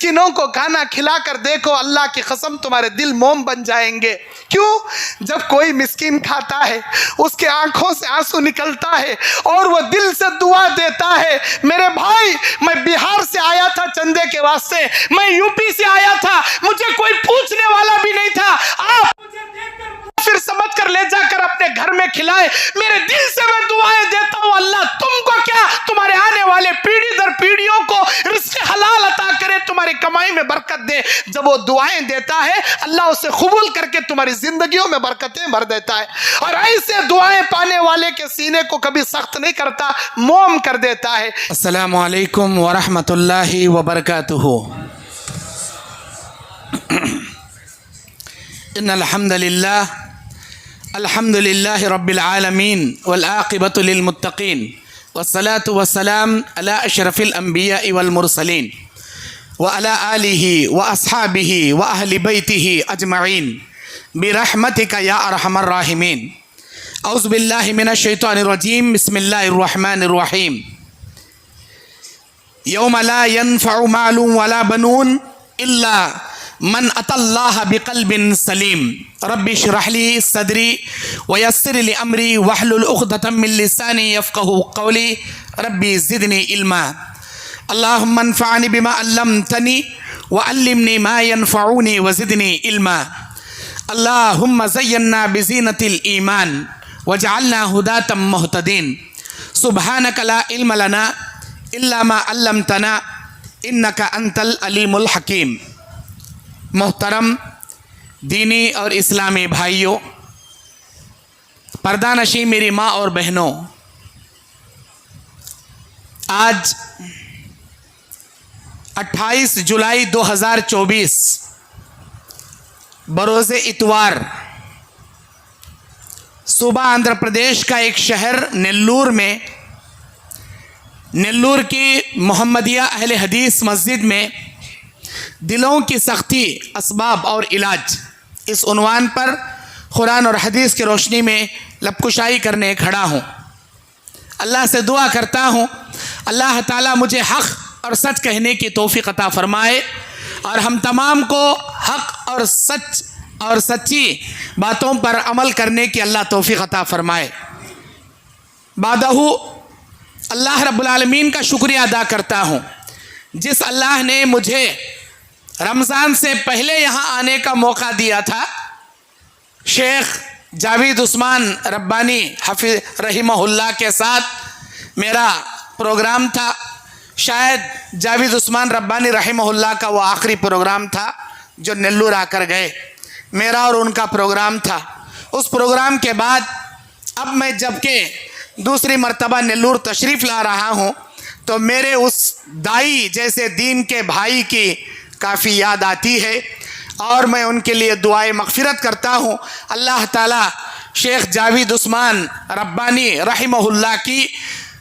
مسکینوں کو کھانا کھلا کر دیکھو، اللہ کی قسم تمہارے دل موم بن جائیں گے۔ کیوں؟ جب کوئی مسکین کھاتا ہے، اس کے آنکھوں سے آنسو نکلتا ہے اور وہ دل سے دعا دیتا ہے، میرے بھائی میں بہار سے آیا تھا چندے کے واسطے، میں یو پی سے آیا تھا، مجھے کوئی پوچھنے والا بھی نہیں تھا، آپ مجھے دیکھ کر پھر سمجھ کر لے جا کر اپنے گھر میں کھلائے، میرے دل سے میں دعائیں دیتا ہوں، اللہ تم کو کیا، تمہارے آنے والے پیڑھی در پیڑھیوں کو رزق حلال عطا کرے، تمہاری کمائی میں برکت دے۔ جب وہ دعائیں دیتا ہے اللہ اسے قبول کر کے تمہاری زندگیوں میں برکتیں بھر دیتا ہے، اور ایسے دعائیں پانے والے کے سینے کو کبھی سخت نہیں کرتا، موم کر دیتا ہے۔ السلام علیکم ورحمۃ اللہ وبرکاتہ۔ ان الحمد للہ رب العالمین والعاقبۃ للمتقین والصلاة والسلام علی اشرف الانبیاء والمرسلین وعلی آلہ واصحابہ واہل بیتہ اجمعین برحمتک یا ارحم الراحمین۔ اعوذ باللہ من الشیطان الرجیم، بسم اللہ الرحمن الرحیم۔ یوم لا ينفع مال ولا بنون الا من اتى اللہ بقلب سلیم۔ رب اشرح لی صدری ویسر لی امری واحلل عقدۃ من لسانی یفقہوا قولی، ربی زدنی علما۔ اللہم انفعنی بما علمتنی وعلمنی ما ینفعنی وزدنی علما۔ اللہم زینا بزینۃ الایمان واجعلنا ہداة مہتدین۔ سبحانک لا علم لنا الا ما علمتنا انک انت العلیم الحکیم۔ محترم دینی اور اسلامی بھائیوں، پردہ نشین میری ماں اور بہنوں، آج 28 جولائی 2024 بروز اتوار صوبہ آندھرا پردیش کا ایک شہر نیلور میں، نیلور کی محمدیہ اہل حدیث مسجد میں دلوں کی سختی، اسباب اور علاج، اس عنوان پر قرآن اور حدیث کی روشنی میں لب کشائی کرنے کھڑا ہوں۔ اللہ سے دعا کرتا ہوں اللہ تعالیٰ مجھے حق اور سچ کہنے کی توفیق عطا فرمائے، اور ہم تمام کو حق اور سچ اور سچی باتوں پر عمل کرنے کی اللہ توفیق عطا فرمائے۔ بعدہ اللہ رب العالمین کا شکریہ ادا کرتا ہوں، جس اللہ نے مجھے رمضان سے پہلے یہاں آنے کا موقع دیا تھا۔ شیخ جاوید عثمان ربانی حفظ رحمہ اللہ کے ساتھ میرا پروگرام تھا، شاید جاوید عثمان ربانی رحمہ اللہ کا وہ آخری پروگرام تھا جو نیلور آ کر گئے، میرا اور ان کا پروگرام تھا۔ اس پروگرام کے بعد اب میں جب کہ دوسری مرتبہ نیلور تشریف لا رہا ہوں تو میرے اس دائی جیسے دین کے بھائی کی کافی یاد آتی ہے، اور میں ان کے لیے دعائے مغفرت کرتا ہوں۔ اللہ تعالیٰ شیخ جاوید عثمان ربانی رحمہ اللہ کی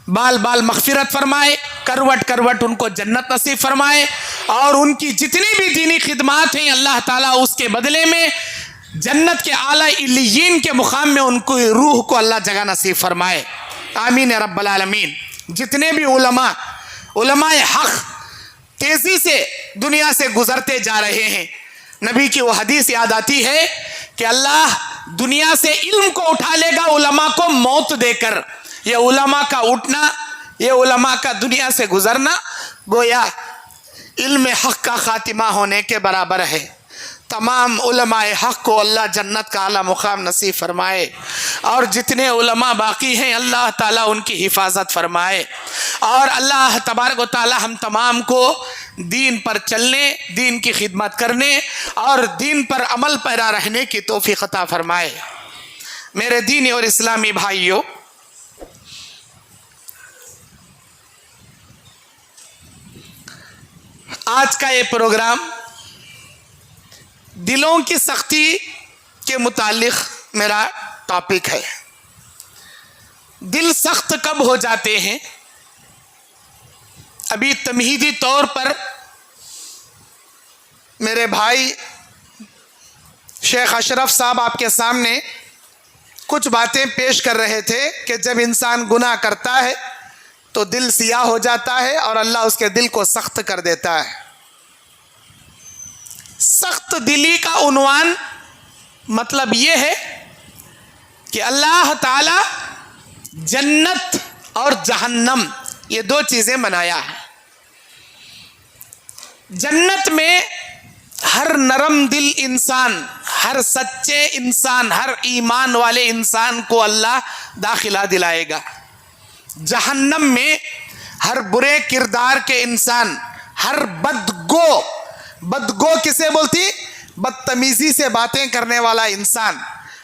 بال بال مغفرت فرمائے، کروٹ کروٹ ان کو جنت نصیب فرمائے، اور ان کی جتنی بھی دینی خدمات ہیں اللہ تعالیٰ اس کے بدلے میں جنت کے اعلیٰ علیین کے مقام میں ان کو روح کو اللہ جگہ نصیب فرمائے، آمین یا رب العالمین۔ جتنے بھی علماء حق تیزی سے دنیا سے گزرتے جا رہے ہیں، نبی کی وہ حدیث یاد آتی ہے کہ اللہ دنیا سے علم کو اٹھا لے گا علماء کو موت دے کر۔ یہ علماء کا اٹھنا، یہ علماء کا دنیا سے گزرنا گویا علم حق کا خاتمہ ہونے کے برابر ہے۔ تمام علماء حق کو اللہ جنت کا اعلیٰ مقام نصیب فرمائے، اور جتنے علماء باقی ہیں اللہ تعالیٰ ان کی حفاظت فرمائے، اور اللہ تبارک و تعالیٰ ہم تمام کو دین پر چلنے، دین کی خدمت کرنے اور دین پر عمل پیرا رہنے کی توفیق عطا فرمائے۔ میرے دینی اور اسلامی بھائیوں، آج کا یہ پروگرام دلوں کی سختی کے متعلق میرا ٹاپک ہے۔ دل سخت کب ہو جاتے ہیں؟ ابھی تمہیدی طور پر میرے بھائی شیخ اشرف صاحب آپ کے سامنے کچھ باتیں پیش کر رہے تھے کہ جب انسان گناہ کرتا ہے تو دل سیاہ ہو جاتا ہے اور اللہ اس کے دل کو سخت کر دیتا ہے۔ سخت دلی کا عنوان مطلب یہ ہے کہ اللہ تعالی جنت اور جہنم یہ دو چیزیں بنایا ہے. جنت میں ہر نرم دل انسان، ہر سچے انسان، ہر ایمان والے انسان کو اللہ داخلہ دلائے گا. جہنم میں ہر برے کردار کے انسان، ہر بدگو کسے بولتی؟ بدتمیزی سے باتیں کرنے والا انسان،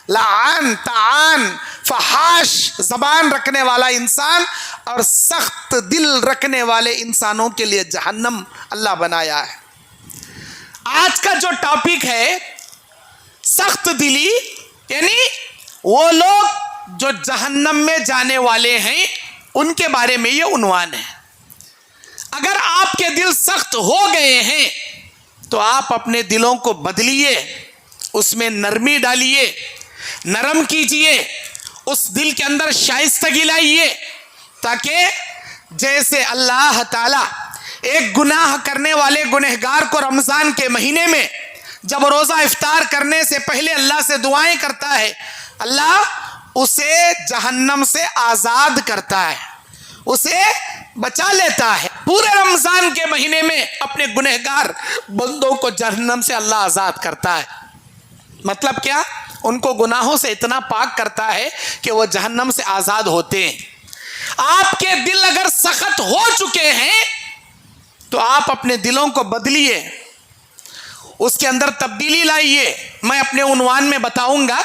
لعان تعان فحاش زبان رکھنے والا انسان اور سخت دل رکھنے والے انسانوں کے لیے جہنم اللہ بنایا ہے. آج کا جو ٹاپک ہے سخت دلی، یعنی وہ لوگ جو جہنم میں جانے والے ہیں ان کے بارے میں یہ عنوان ہے. اگر آپ کے دل سخت ہو گئے ہیں تو آپ اپنے دلوں کو بدلیے، اس میں نرمی ڈالیے، نرم کیجئے، اس دل کے اندر شائستگی لائیے، تاکہ جیسے اللہ تعالی ایک گناہ کرنے والے گنہگار کو رمضان کے مہینے میں جب روزہ افطار کرنے سے پہلے اللہ سے دعائیں کرتا ہے، اللہ اسے جہنم سے آزاد کرتا ہے، اسے بچا لیتا ہے. پورے رمضان کے مہینے میں اپنے گنہگار بندوں کو جہنم سے اللہ آزاد کرتا ہے. مطلب کیا؟ ان کو گناہوں سے اتنا پاک کرتا ہے کہ وہ جہنم سے آزاد ہوتے ہیں. آپ کے دل اگر سخت ہو چکے ہیں تو آپ اپنے دلوں کو بدلیے، اس کے اندر تبدیلی لائیے. میں اپنے عنوان میں بتاؤں گا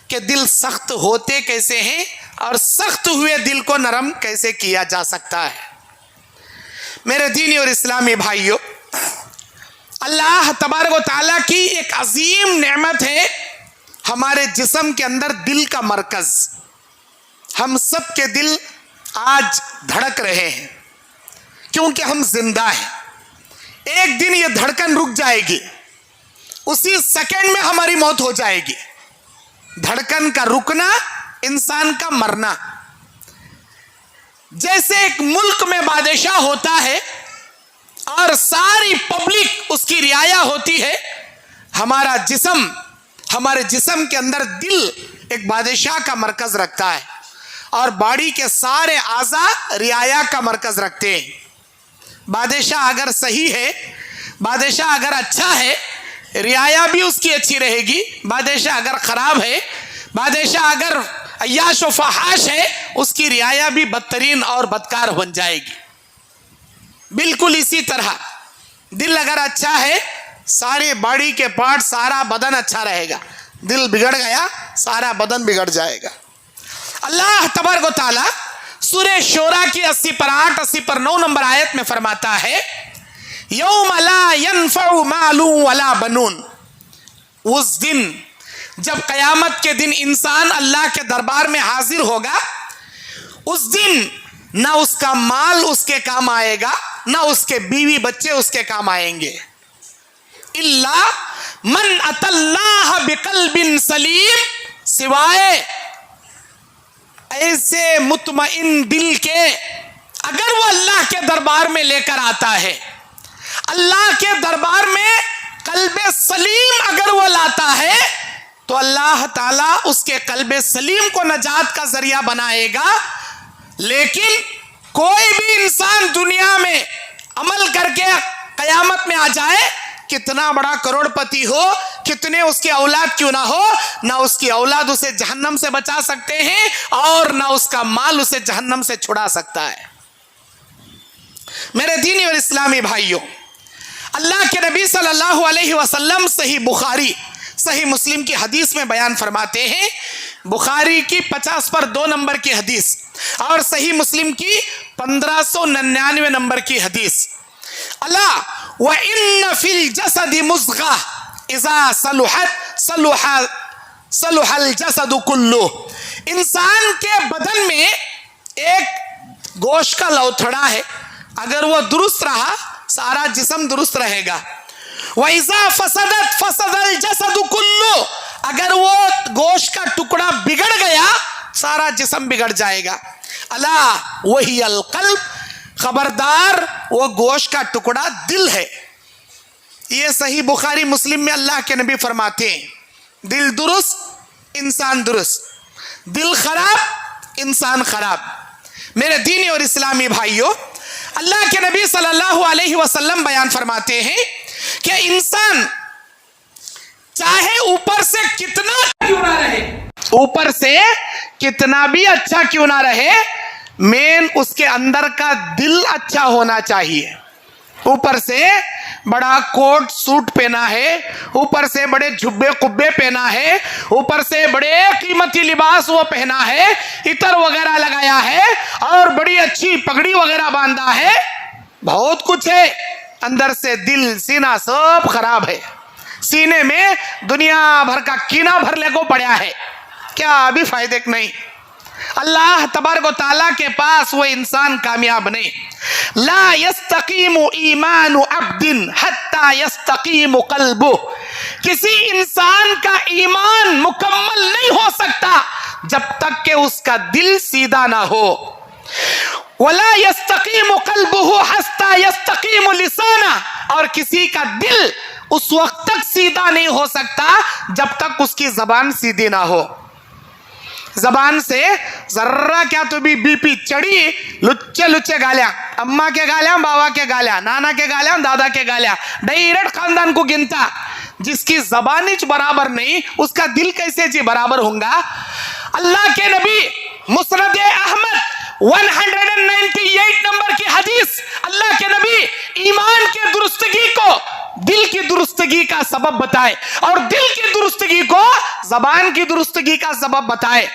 کہ دل سخت ہوتے کیسے ہیں اور سخت ہوئے دل کو نرم کیسے کیا جا سکتا ہے. میرے دینی اور اسلامی بھائیوں، اللہ تبارک و تعالیٰ کی ایک عظیم نعمت ہے ہمارے جسم کے اندر دل کا مرکز. ہم سب کے دل آج دھڑک رہے ہیں کیونکہ ہم زندہ ہیں. ایک دن یہ دھڑکن رک جائے گی، اسی سیکنڈ میں ہماری موت ہو جائے گی. دھڑکن کا رکنا انسان کا مرنا. جیسے ایک ملک میں بادشاہ ہوتا ہے اور ساری پبلک اس کی رعایا ہوتی ہے، ہمارے جسم کے اندر دل ایک بادشاہ کا مرکز رکھتا ہے اور باڈی کے سارے اعضاء رعایا کا مرکز رکھتے ہیں. بادشاہ اگر صحیح ہے، بادشاہ اگر اچھا ہے، رعایا بھی اس کی اچھی رہے گی. بادشاہ اگر خراب ہے، بادشاہ اگر عیاش و فحاش ہے، اس کی رعایا بھی بدترین اور بدکار بن جائے گی. بالکل اسی طرح دل اگر اچھا ہے، سارے باڈی کے پارٹ، سارا بدن اچھا رہے گا. دل بگڑ گیا، سارا بدن بگڑ جائے گا. اللہ تبارک و تعالی سورہ شورى کی 80 پر 8 80 پر 9 نمبر آیت میں فرماتا ہے، یوم لا ينفع مال ولا بنون. اس دن جب قیامت کے دن انسان اللہ کے دربار میں حاضر ہوگا، اس دن نہ اس کا مال اس کے کام آئے گا، نہ اس کے بیوی بچے اس کے کام آئیں گے. الا من اتى اللہ بقلب سلیم، سوائے ایسے مطمئن دل کے اگر وہ اللہ کے دربار میں لے کر آتا ہے. اللہ کے دربار میں قلب سلیم اگر وہ لاتا ہے تو اللہ تعالیٰ اس کے قلب سلیم کو نجات کا ذریعہ بنائے گا. لیکن کوئی بھی انسان دنیا میں عمل کر کے قیامت میں آ جائے، کتنا بڑا کروڑ پتی ہو، کتنے اس کی اولاد کیوں نہ ہو، نہ اس کی اولاد اسے جہنم سے بچا سکتے ہیں اور نہ اس کا مال اسے جہنم سے چھڑا سکتا ہے. میرے دینی اور اسلامی بھائیوں، اللہ کے نبی صلی اللہ علیہ وسلم صحیح بخاری صحیح مسلم کی حدیث میں بیان فرماتے ہیں، بخاری کی 50 پر 2 نمبر کی حدیث اور صحیح مسلم کی 1599 نمبر کی حدیث، اللہ وَإِنَّ فِي الْجَسَدِ مُضْغَةً إِذَا صَلُحَتْ صَلُحَ الْجَسَدُ كُلُّهُ. انسان کے بدن میں ایک گوشت کا لوتھڑا ہے، اگر وہ درست رہا سارا جسم درست رہے گا. وَإِذَا فَسَدَتْ فَسَدَ الْجَسَدُ كُلُّهُ، اگر وہ گوشت کا ٹکڑا بگڑ گیا سارا جسم بگڑ جائے گا. الا وہی القلب، خبردار وہ گوشت کا ٹکڑا دل ہے. یہ صحیح بخاری مسلم میں اللہ کے نبی فرماتے ہیں دل درست انسان درست، دل خراب انسان خراب۔ میرے دینی اور اسلامی بھائیوں، اللہ کے نبی صلی اللہ علیہ وسلم بیان فرماتے ہیں کہ انسان چاہے اوپر سے کتنا کیوں نہ رہے، اوپر سے کتنا بھی اچھا کیوں نہ رہے، مین اس کے اندر کا دل اچھا ہونا چاہیے۔ اوپر سے بڑا کوٹ سوٹ پہنا ہے، اوپر سے بڑے جھبے قبے پہنا ہے، اوپر سے بڑے قیمتی لباس وہ پہنا ہے، عطر وغیرہ لگایا ہے اور بڑی اچھی پگڑی وغیرہ باندھا ہے، بہت کچھ ہے، اندر سے دل سینہ سب خراب ہے، سینے میں دنیا بھر کا کینہ بھرنے کو پڑا ہے، کیا ابھی فائدے نہیں۔ اللہ تبارک و تعالیٰ کے پاس وہ انسان کامیاب نہیں۔ لا یستقیم ایمان عبد حتی یستقیم قلبہ، کسی انسان کا ایمان مکمل نہیں ہو سکتا جب تک کہ اس کا دل سیدھا نہ ہو۔ ولا یستقیم قلبہ حتی یستقیم لسانہ، اور کسی کا دل اس وقت تک سیدھا نہیں ہو سکتا جب تک اس کی زبان سیدھی نہ ہو۔ زبان سے ذرہ کیا تو بھی بی پی چڑھی، لچے لچے گالیاں، اماں کے گالیاں، بابا کے گالیاں، نانا کے گالیاں، دادا کے گالیاں، ڈائریکٹ خاندان کو گنتا۔ جس کی زبان برابر نہیں اس کا دل کیسے جی برابر ہونگا؟ اللہ کے نبی مسند احمد 198 نمبر کی حدیث، اللہ کے نبی ایمان کی درستگی کو دل کی درستگی کا سبب بتائے اور دل کی درستگی کو زبان کی درستگی کا سبب بتائے۔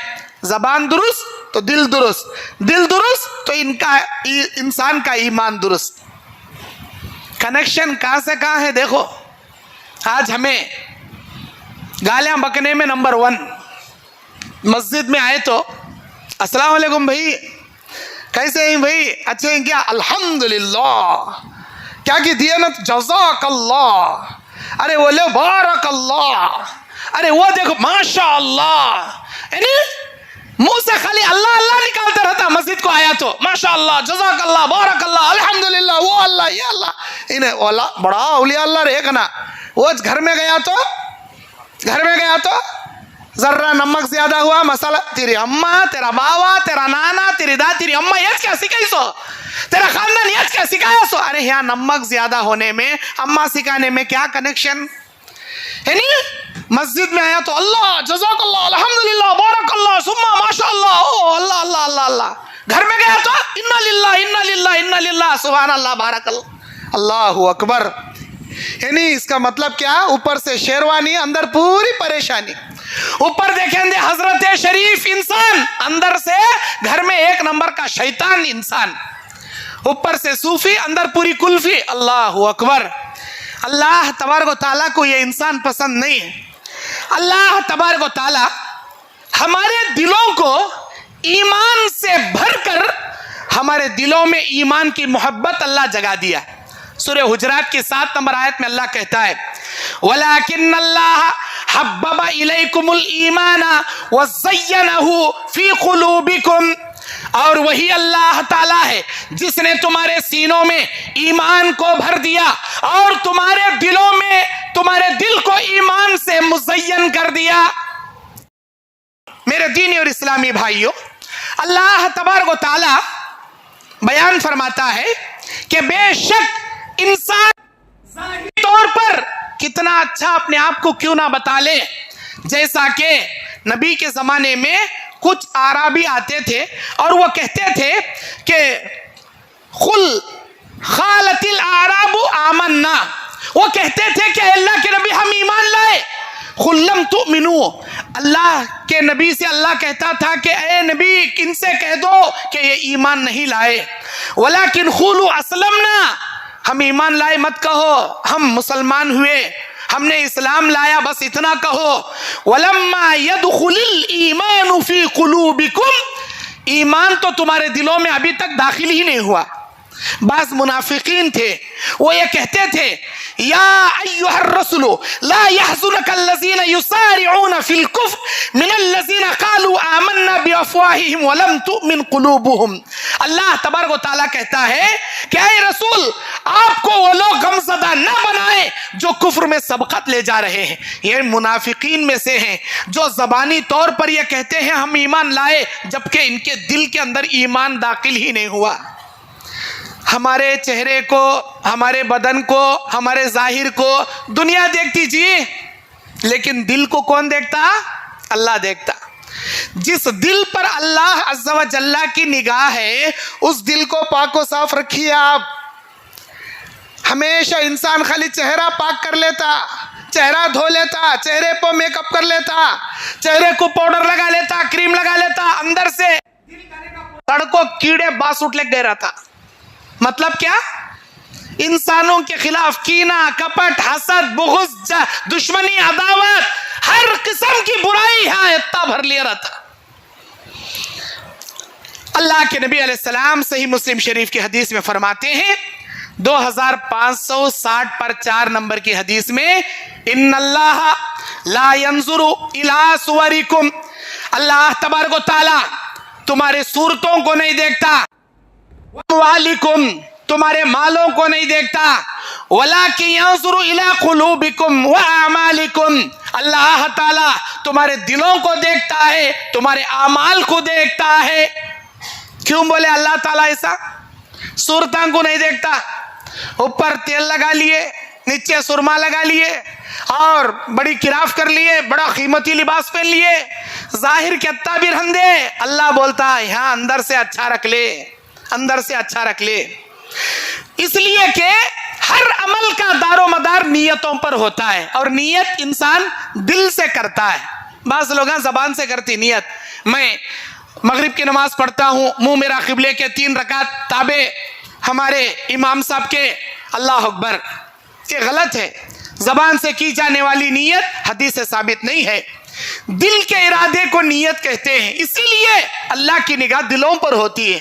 زبان درست تو دل درست، دل درست تو انسان کا ایمان درست۔ کنیکشن کہاں سے کہاں ہے دیکھو۔ آج ہمیں گالیاں بکنے میں نمبر 1، مسجد میں آئے تو السلام علیکم بھائی، کیسے ہیں بھائی، اچھے ہیں کیا، الحمدللہ، کیا کی دیانت، جزاک اللہ، ارے وہ لے بارک اللہ، ارے وہ دیکھو ماشاء اللہ، یعنی منہ سے خالی اللہ اللہ نکالتا رہتا۔ مسجد کو آیا تو ماشاء اللہ، جزاک اللہ، بارک اللہ، الحمدللہ، وہ اللہ، یہ اللہ، انہیں اللہ بڑا اولیاء اللہ رہے گا نا۔ وہ گھر میں گیا تو ذرہ نمک زیادہ ہوا، مسئلہ تیری اماں، تیرا باوا، تیرا نانا، تیری دا، تیری اماں یہ کیا سکھائی سو، تیرا خاندان یہ کیا سکھایا سو۔ ارے یہاں نمک زیادہ ہونے میں اماں سکھانے میں کیا کنیکشن؟ یعنی مسجد میں آیا تو اللہ، جزاک اللہ، الحمدللہ، بارک اللہ، ثم ماشاء اللہ، او اللہ اللہ اللہ اللہ۔ گھر میں گیا تو انا للہ انا للہ انا للہ، سبحان اللہ، بارک اللہ، اللہ اکبر۔ یعنی اس کا مطلب کیا؟ اوپر سے شیروانی، اندر پوری پریشانی۔ اوپر دیکھیں گے حضرت شریف انسان، اندر سے گھر میں 1 نمبر کا شیطان انسان، اوپر سے صوفی، اندر پوری کلفی، اللہ اکبر۔ اللہ تبارک و تعالیٰ کو یہ انسان پسند نہیں ہے۔ اللہ تبارک و تعالیٰ ہمارے دلوں کو ایمان سے بھر کر ہمارے دلوں میں ایمان کی محبت اللہ جگا دیا۔ سورہ حجرات کی 7 نمبر آیت میں اللہ کہتا ہے وَلَكِنَّ اللَّهَ حَبَّبَ إِلَيْكُمُ الْإِيمَانَ وَزَيَّنَهُ فِي قُلُوبِكُمْ، اور وہی اللہ تعالیٰ ہے جس نے تمہارے سینوں میں ایمان کو بھر دیا اور تمہارے دلوں میں تمہارے دل کو ایمان سے مزین کر دیا۔ میرے دینی اور اسلامی بھائیوں، اللہ تبارک و تعالیٰ بیان فرماتا ہے کہ بے شک انسان ظاہری طور پر کتنا اچھا اپنے آپ کو کیوں نہ بتا لے، جیسا کہ نبی کے زمانے میں کچھ عربی آتے تھے اور وہ کہتے تھے کہ قالت الاعراب آمنا، وہ کہتے تھے کہ اللہ کے نبی ہم ایمان لائے۔ قل لم تؤمنوا، اللہ کے نبی سے اللہ کہتا تھا کہ اے نبی ان سے کہہ دو کہ یہ ایمان نہیں لائے، ولیکن قولوا اسلمنا، ہم ایمان لائے مت کہو، ہم مسلمان ہوئے، ہم نے اسلام لایا، بس اتنا کہو۔ وَلَمَّا يَدْخُلِ الْإِيمَانُ فِي قُلُوبِكُمْ، ایمان تو تمہارے دلوں میں ابھی تک داخل ہی نہیں ہوا۔ بعض منافقین تھے، وہ یہ کہتے تھے یا ایھا الرسول لا يحزنك الذين يسارعون في الكفر من الذين قالوا آمنا بافواههم ولم تؤمن قلوبهم۔ اللہ تبارک و تعالیٰ کہتا ہے کہ اے رسول، آپ کو وہ لوگ غمزدہ نہ بنائے جو کفر میں سبقت لے جا رہے ہیں. یہ منافقین میں سے ہیں جو زبانی طور پر یہ کہتے ہیں ہم ایمان لائے، جبکہ ان کے دل کے اندر ایمان داخل ہی نہیں ہوا. ہمارے چہرے کو، ہمارے بدن کو، ہمارے ظاہر کو دنیا دیکھتی جی، لیکن دل کو کون دیکھتا؟ اللہ دیکھتا. جس دل پر اللہ عز و جل کی نگاہ ہے اس دل کو پاک و صاف رکھیے. آپ ہمیشہ انسان خالی چہرہ پاک کر لیتا، چہرہ دھو لیتا، چہرے پہ میک اپ کر لیتا، چہرے کو پاؤڈر لگا لیتا، کریم لگا لیتا، اندر سے سڑکوں کیڑے باسوٹ لگ گئے رہتا. مطلب کیا؟ انسانوں کے خلاف کینہ، کپٹ، حسد، بغض، دشمنی، عداوت، ہر قسم کی برائی ہے اتنا بھر لیا رہتا. اللہ کے نبی علیہ السلام صحیح مسلم شریف کی حدیث میں فرماتے ہیں 2560 پر 4 نمبر کی حدیث میں، ان اللہ لا ينظر الى صورکم، اللہ تبارک و تعالی تمہارے صورتوں کو نہیں دیکھتا، وَأَمْوَالِكُمْ تمہارے مالوں کو نہیں دیکھتا، وَلَكِنْ يَنظُرُ إِلَىٰ قُلُوبِكُمْ وَأَعْمَالِكُمْ اللہ تعالیٰ تمہارے دلوں کو دیکھتا ہے، تمہارے اعمال کو دیکھتا ہے. کیوں بولے اللہ تعالیٰ ایسا؟ صورتوں کو نہیں دیکھتا. اوپر تیل لگا لیے، نیچے سرما لگا لیے اور بڑی کراف کر لیے، بڑا قیمتی لباس پہن لیے، ظاہر کتنا بھی رہندے، اللہ بولتا ہے یہاں اندر سے اچھا رکھ لے، اندر سے اچھا رکھ لے. اس لیے کہ ہر عمل کا دار و مدار نیتوں پر ہوتا ہے، اور نیت انسان دل سے کرتا ہے. بعض لوگ زبان سے کرتی نیت، میں مغرب کی نماز پڑھتا ہوں، منہ میرا قبلے کے 3 رکعت تابع ہمارے امام صاحب کے، اللہ اکبر. یہ غلط ہے. زبان سے کی جانے والی نیت حدیث سے ثابت نہیں ہے. دل کے ارادے کو نیت کہتے ہیں. اسی لیے اللہ کی نگاہ دلوں پر ہوتی ہے.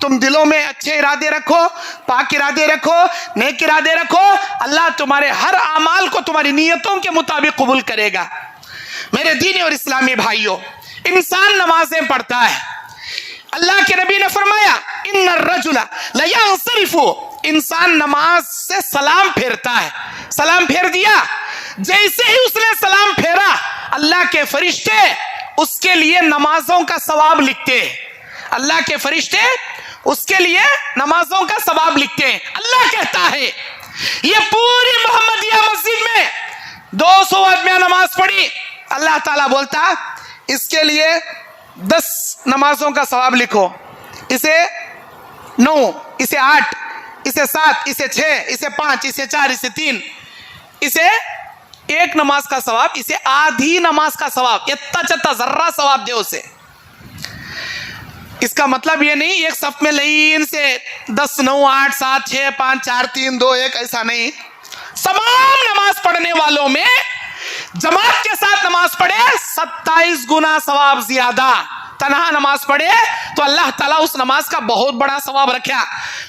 تم دلوں میں اچھے ارادے رکھو، پاک ارادے رکھو، نیک ارادے رکھو، اللہ تمہارے ہر اعمال کو تمہاری نیتوں کے مطابق قبول کرے گا. میرے دینی اور اسلامی بھائیوں، انسان نمازیں پڑھتا ہے. اللہ کے نبی نے فرمایا ان الرجل لینصرف، انسان نماز سے سلام پھیرتا ہے. سلام پھیر دیا، جیسے ہی اس نے سلام پھیرا اللہ کے فرشتے اس کے لیے نمازوں کا ثواب لکھتے ہیں. اللہ کے فرشتے اس کے لیے نمازوں کا ثواب لکھتے ہیں. اللہ کہتا ہے یہ پوری محمدیہ مسجد میں 200 آدمیاں نماز پڑھی، اللہ تعالیٰ بولتا اس کے لیے 10 نمازوں کا ثواب لکھو، اسے 9، اسے 8، اسے 7، اسے 6، اسے 5، اسے 4، اسے 3، اسے 1 نماز کا ثواب، اسے آدھی نماز کا ثواب، اتنا چتا ذرہ ثواب دے اسے. اس کا مطلب یہ نہیں ایک صف میں لائن سے 10، 9، 8، 7، 6، 5، 4، 3، 2، 1 ایسا نہیں. تمام نماز پڑھنے والوں میں جماعت کے ساتھ نماز پڑھے 27 گنا ثواب زیادہ. تنہا نماز پڑھے تو اللہ تعالیٰ اس نماز کا بہت بڑا ثواب رکھا،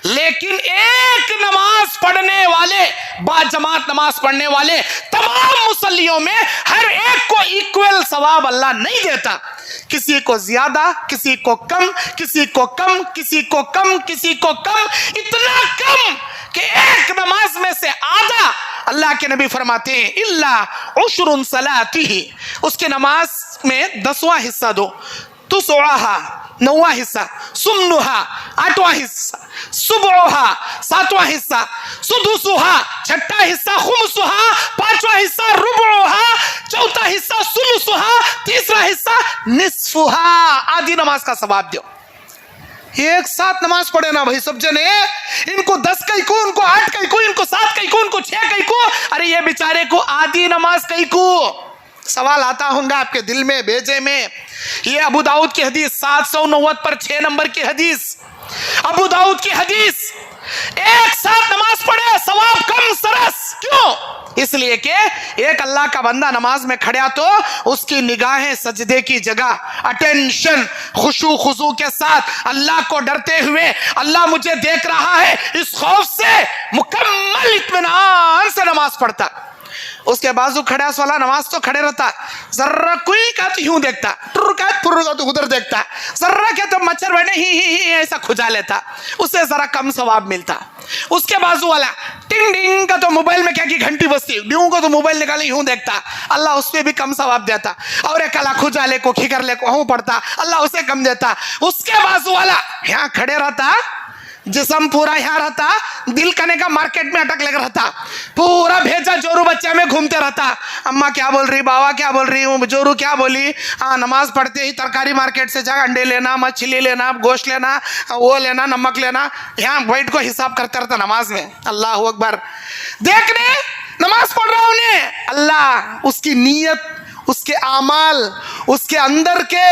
لیکن ایک نماز پڑھنے والے، با جماعت نماز پڑھنے والے تمام مصلیوں میں ہر ایک کو ایکول ثواب اللہ نہیں دیتا. کسی کو زیادہ، کسی کو کم، کسی کو کم، کسی کو کم، کسی کو کم، اتنا کم کہ ایک نماز میں سے آدھا. اللہ کے نبی فرماتے ہیں اللہ عشر صلاتہ، اس کے نماز میں 10واں حصہ دو، تسعہا 9واں حصہ، سمنہا 8واں حصہ، سبعہا 7واں حصہ، سدسہا 6واں حصہ، خمسہا 5واں حصہ، ربعہا 4واں حصہ، سلسہا 3واں حصہ، نصفہا آدھی نماز کا ثواب دو. ایک ساتھ نماز پڑھے نا بھائی سب جنے، ان کو 10 کئی کو، ان کو 8 کئی کو، ان کو 7 کئی کو، ان کو 6 کئی کو، ارے یہ بیچارے کو آدھی نماز کئی کو. سوال آتا ہوں گا آپ کے دل میں، بھیجے میں. یہ ابو داؤد کی حدیث 790 پر 6 نمبر کی حدیث، ابو داؤد کی حدیث. ایک ساتھ نماز پڑھے ثواب کم سرس. کیوں؟ اس لیے کہ ایک اللہ کا بندہ نماز میں کھڑیا تو اس کی نگاہیں سجدے کی جگہ اٹینشن، خشوع خضوع کے ساتھ اللہ کو ڈرتے ہوئے، اللہ مجھے دیکھ رہا ہے اس خوف سے مکمل اطمینان سے نماز پڑھتا. اس کے بازو کھڑا والا نماز تو کھڑے رہتا، ذرہ کوئی کا تو یوں دیکھتا، ٹر کا تو ادھر دیکھتا، ذرہ کے تو مچھر بیٹھے ہی ایسا کھجا لیتا، اسے ذرا کم ثواب ملتا. اس کے بازو والا ٹنگ ڈنگ کا تو موبائل میں کیا کی گھنٹی بجتی, ڈیوں کو تو موبائل نکالے یوں دیکھتا, اللہ اس پہ بھی کم ثواب دیتا. اور ایک کلاکھو جالے کو کھکر لے کو ہوں پڑتا, اللہ اسے کم دیتا. اس کے بازو والا یہاں کھڑے رہتا, جسم پورا یہاں رہتا, دل کنے کا مارکیٹ میں اٹک لگ رہتا, پورا بھیجا جورو بچے میں گھومتے رہتا. اماں کیا بول رہی, بابا کیا بول رہی, جورو کیا بولی, نماز پڑھتے ہی ترکاری مارکیٹ سے جا انڈے لینا, مچھلی لینا, گوشت لینا, وہ لینا, نمک لینا, یہاں بیٹھ کو حساب کرتے رہتا نماز میں. اللہ اکبر. دیکھنے نماز پڑھ رہا ہوں, اللہ اس کی نیت, اس کے اعمال, اس کے اندر کے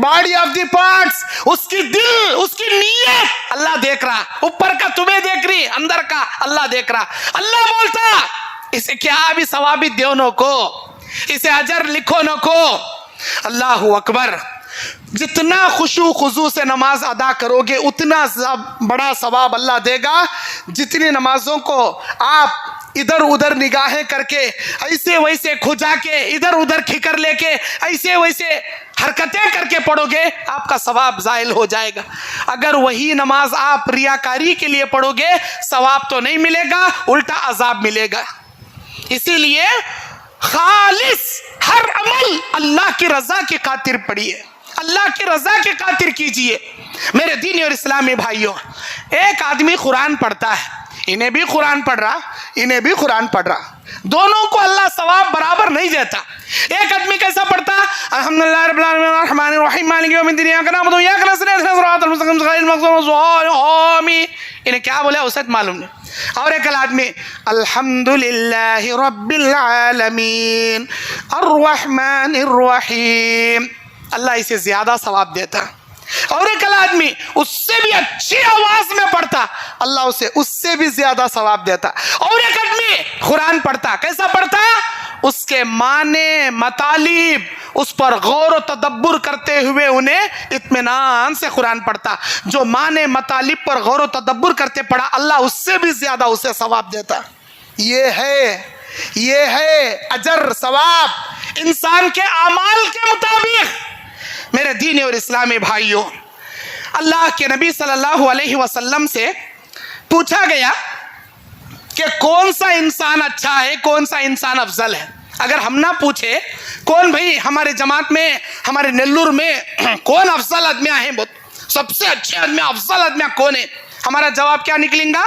باڈی آف دی پارٹس, اس کی دل, اس کی نیت اللہ دیکھ رہا. اوپر کا تمہیں دیکھ رہی, اندر کا اللہ دیکھ رہا. اللہ بولتا اسے کیا بھی ثواب دیو نو کو, اسے اجر لکھو نو کو. اللہ اکبر. جتنا خشوع خضوع سے نماز ادا کرو گے اتنا بڑا ثواب اللہ دے گا. جتنی نمازوں کو آپ ادھر ادھر نگاہیں کر کے, ایسے ویسے کھجا کے, ادھر ادھر کھکر لے کے, ایسے ویسے حرکتیں کر کے پڑھو گے, آپ کا ثواب زائل ہو جائے گا. اگر وہی نماز آپ ریاکاری کے لیے پڑھو گے ثواب تو نہیں ملے گا, الٹا عذاب ملے گا. اسی لیے خالص ہر عمل اللہ کی رضا کی خاطر پڑھیے, اللہ کی رضا کی خاطر کیجئے. میرے دینی اور اسلامی بھائیوں, ایک آدمی قرآن پڑھتا ہے, انہیں بھی قرآن پڑھ رہا, انہیں بھی قرآن پڑھ رہا, دونوں کو اللہ ثواب برابر نہیں دیتا. ایک آدمی کیسا پڑھتا, الحمدللہ رب العالمین الرحمن الرحیم مالک یوم الدین ایاک نعبد و ایاک نستعین اهدنا الصراط المستقیم صراط المغضوب علیہم, انہیں کیا بولے اسے معلوم نہیں. اور ایک آدمی الحمدللہ رب العالمین الرحمن الرحیم, اللہ اسے زیادہ ثواب دیتا. اور ایک آدمی اس سے بھی اچھی آواز میں پڑھتا, اللہ اسے اس سے بھی زیادہ ثواب دیتا. اور ایک آدمی قرآن پڑھتا, کیسا پڑھتا, اس کے معنی مطالب اس پر غور و تدبر کرتے ہوئے انہیں اطمینان سے قرآن پڑھتا. جو معنی مطالب پر غور و تدبر کرتے پڑھا, اللہ اس سے بھی زیادہ اسے ثواب دیتا. یہ ہے اجر ثواب انسان کے اعمال کے مطابق. میرے دینی اور اسلامی بھائیوں, اللہ کے نبی صلی اللہ علیہ وسلم سے پوچھا گیا کہ کون سا انسان اچھا ہے, کون سا انسان افضل ہے. اگر ہم نہ پوچھے کون بھائی ہمارے جماعت میں, ہمارے نیلور میں کون افضل آدمی ہیں, سب سے اچھے آدمی, افضل آدمی کون ہے, ہمارا جواب کیا نکلیں گا,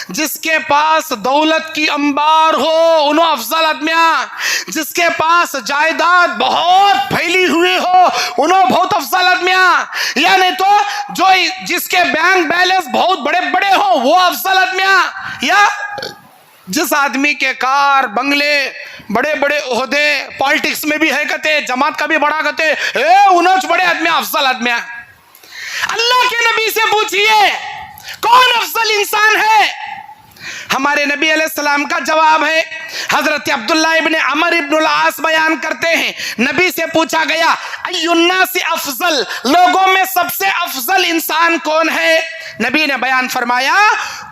جس کے پاس دولت کی انبار ہو انہوں افضل آدمیاں, جس کے پاس جائیداد بہت پھیلی ہوئی ہو انہوں بہت افضل آدمیاں, یا نہیں تو جو جس کے بینک بیلنس بہت بڑے بڑے ہوں وہ افضل آدمیاں, یا جس آدمی کے کار بنگلے بڑے بڑے عہدے پالیٹکس میں بھی ہے کہتے, جماعت کا بھی بڑا کہتے, انہوں بڑے آدمیاں افضل آدمیاں. اللہ کے نبی سے پوچھئے کون افضل انسان ہے. ہمارے نبی علیہ السلام کا جواب ہے, حضرت عبداللہ ابن عمر ابن العاص بیان کرتے ہیں, نبی سے پوچھا گیا ای الناس افضل, لوگوں میں سب سے افضل انسان کون ہے. نبی نے بیان فرمایا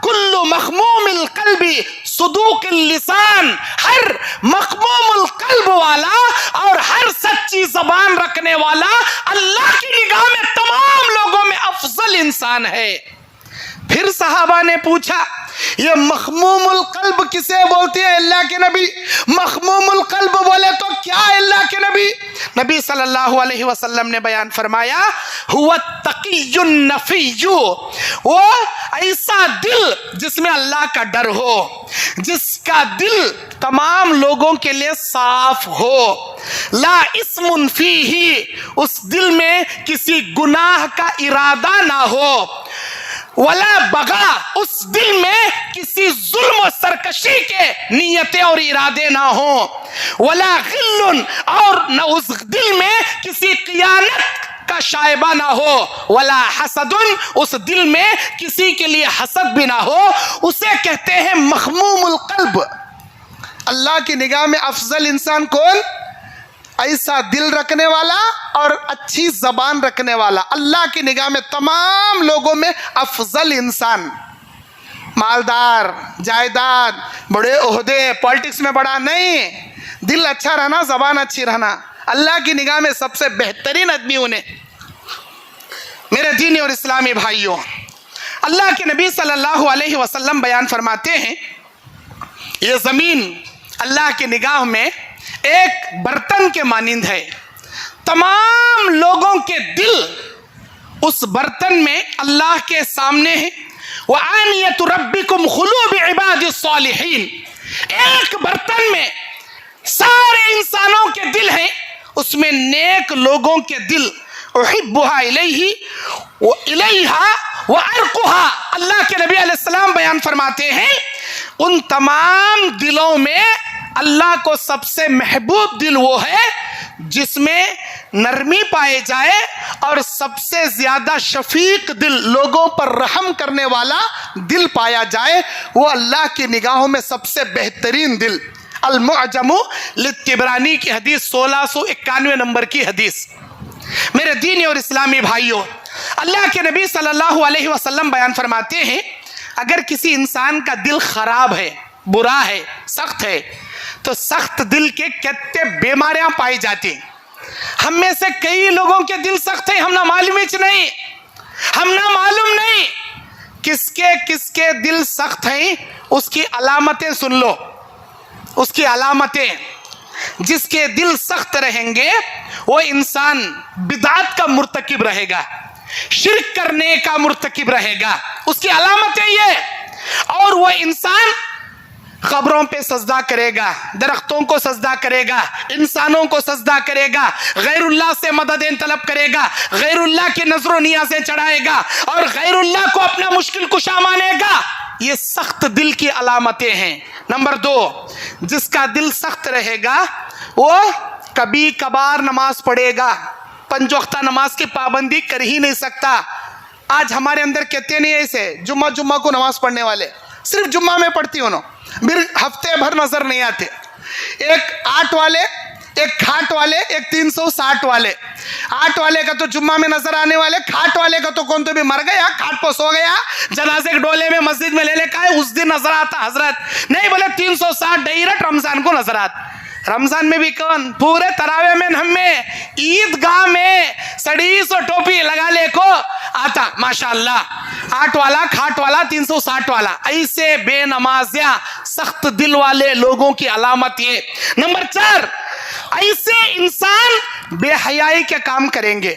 کل مخموم القلب صدوق اللسان, ہر مخموم القلب والا اور ہر سچی زبان رکھنے والا اللہ کی نگاہ میں تمام لوگوں میں افضل انسان ہے. پھر صحابہ نے پوچھا یہ مخموم القلب کسے بولتے ہیں اللہ کے نبی, مخموم القلب بولے تو کیا اللہ کے نبی. نبی صلی اللہ علیہ وسلم نے بیان فرمایا هو التقی النفی, وہ ایسا دل جس میں اللہ کا ڈر ہو, جس کا دل تمام لوگوں کے لیے صاف ہو, لا اسم فیہ, اس دل میں کسی گناہ کا ارادہ نہ ہو, ولا بغا, اس دل میں کسی ظلم و سرکشی کے نیتیں اور ارادے نہ ہوں, ولا غل, اور نہ اس دل میں کسی خیانت کا شائبہ نہ ہو, ولا حسد, اس دل میں کسی کے لیے حسد بھی نہ ہو, اسے کہتے ہیں مخموم القلب. اللہ کی نگاہ میں افضل انسان کون, ایسا دل رکھنے والا اور اچھی زبان رکھنے والا. اللہ کی نگاہ میں تمام لوگوں میں افضل انسان, مالدار, جائیداد, بڑے عہدے, پالیٹکس میں بڑا نہیں, دل اچھا رہنا, زبان اچھی رہنا, اللہ کی نگاہ میں سب سے بہترین آدمی انہیں. میرے دینی اور اسلامی بھائیوں, اللہ کے نبی صلی اللہ علیہ وسلم بیان فرماتے ہیں یہ زمین اللہ کی نگاہ میں ایک برتن کے مانند ہے، تمام لوگوں کے دل اس برتن میں اللہ کے سامنے ہیں۔ وَآنِيَةُ رَبِّكُمْ خُلُوبِ عِبَادِ الصَّالِحِينَ، ایک برتن میں سارے انسانوں کے دل ہیں، اس میں نیک لوگوں کے دل، احبها الیہ الیہا وارقها، اللہ کے نبی علیہ السلام بیان فرماتے ہیں ان تمام دلوں میں اللہ کو سب سے محبوب دل وہ ہے جس میں نرمی پائے جائے اور سب سے زیادہ شفیق دل، لوگوں پر رحم کرنے والا دل پایا جائے، وہ اللہ کی نگاہوں میں سب سے بہترین دل۔ المعجم للطبرانی کی حدیث 1691 نمبر کی حدیث۔ میرے دینی اور اسلامی بھائیوں، اللہ کے نبی صلی اللہ علیہ وسلم بیان فرماتے ہیں اگر کسی انسان کا دل خراب ہے، برا ہے، سخت ہے، تو سخت دل کے کتنے بیماریاں پائی جاتی ہیں۔ ہم میں سے کئی لوگوں کے دل سخت ہیں، ہم نہ معلوم نہیں کس کے دل سخت ہیں۔ اس کی علامتیں سن لو، اس کی علامتیں، جس کے دل سخت رہیں گے وہ انسان بدعت کا مرتکب رہے گا، شرک کرنے کا مرتکب رہے گا، اس کی علامتیں یہ، اور وہ انسان قبروں پہ سجدہ کرے گا، درختوں کو سجدہ کرے گا، انسانوں کو سجدہ کرے گا، غیر اللہ سے مددیں طلب کرے گا، غیر اللہ کی نظر و نیازیں چڑھائے گا اور غیر اللہ کو اپنا مشکل کشا مانے گا۔ یہ سخت دل کی علامتیں ہیں۔ نمبر 2، جس کا دل سخت رہے گا وہ کبھی کبھار نماز پڑھے گا، 5 وقتہ نماز کی پابندی کر ہی نہیں سکتا۔ آج ہمارے اندر کہتے نہیں ایسے، جمعہ کو نماز پڑھنے والے صرف جمعہ میں پڑھتی انہوں، پھر ہفتے بھر نظر نہیں آتے۔ ایک 8 والے، ایک کھاٹ والے، ایک 360 والے۔ 8 والے کا تو جمعہ میں نظر آنے والے، کھاٹ والے کا تو کون تو بھی مر گیا، کھاٹ پہ سو گیا، جنازے کے ڈولے میں مسجد میں لے کا ہے، اس دن نظر آتا حضرت نہیں، بولے 360 ڈائریکٹ رمضان کو نظر آتا۔ رمضان میں بھی کون پورے تراویح میں ہمیں عید گاہ میں سڑی سو ٹوپی لگا لے کو آتا، ماشاءاللہ۔ 8 والا، کھاٹ والا، 360 والا، ایسے بے نمازیاں سخت دل والے لوگوں کی علامت یہ۔ نمبر 4، ایسے انسان بے حیائی کے کام کریں گے،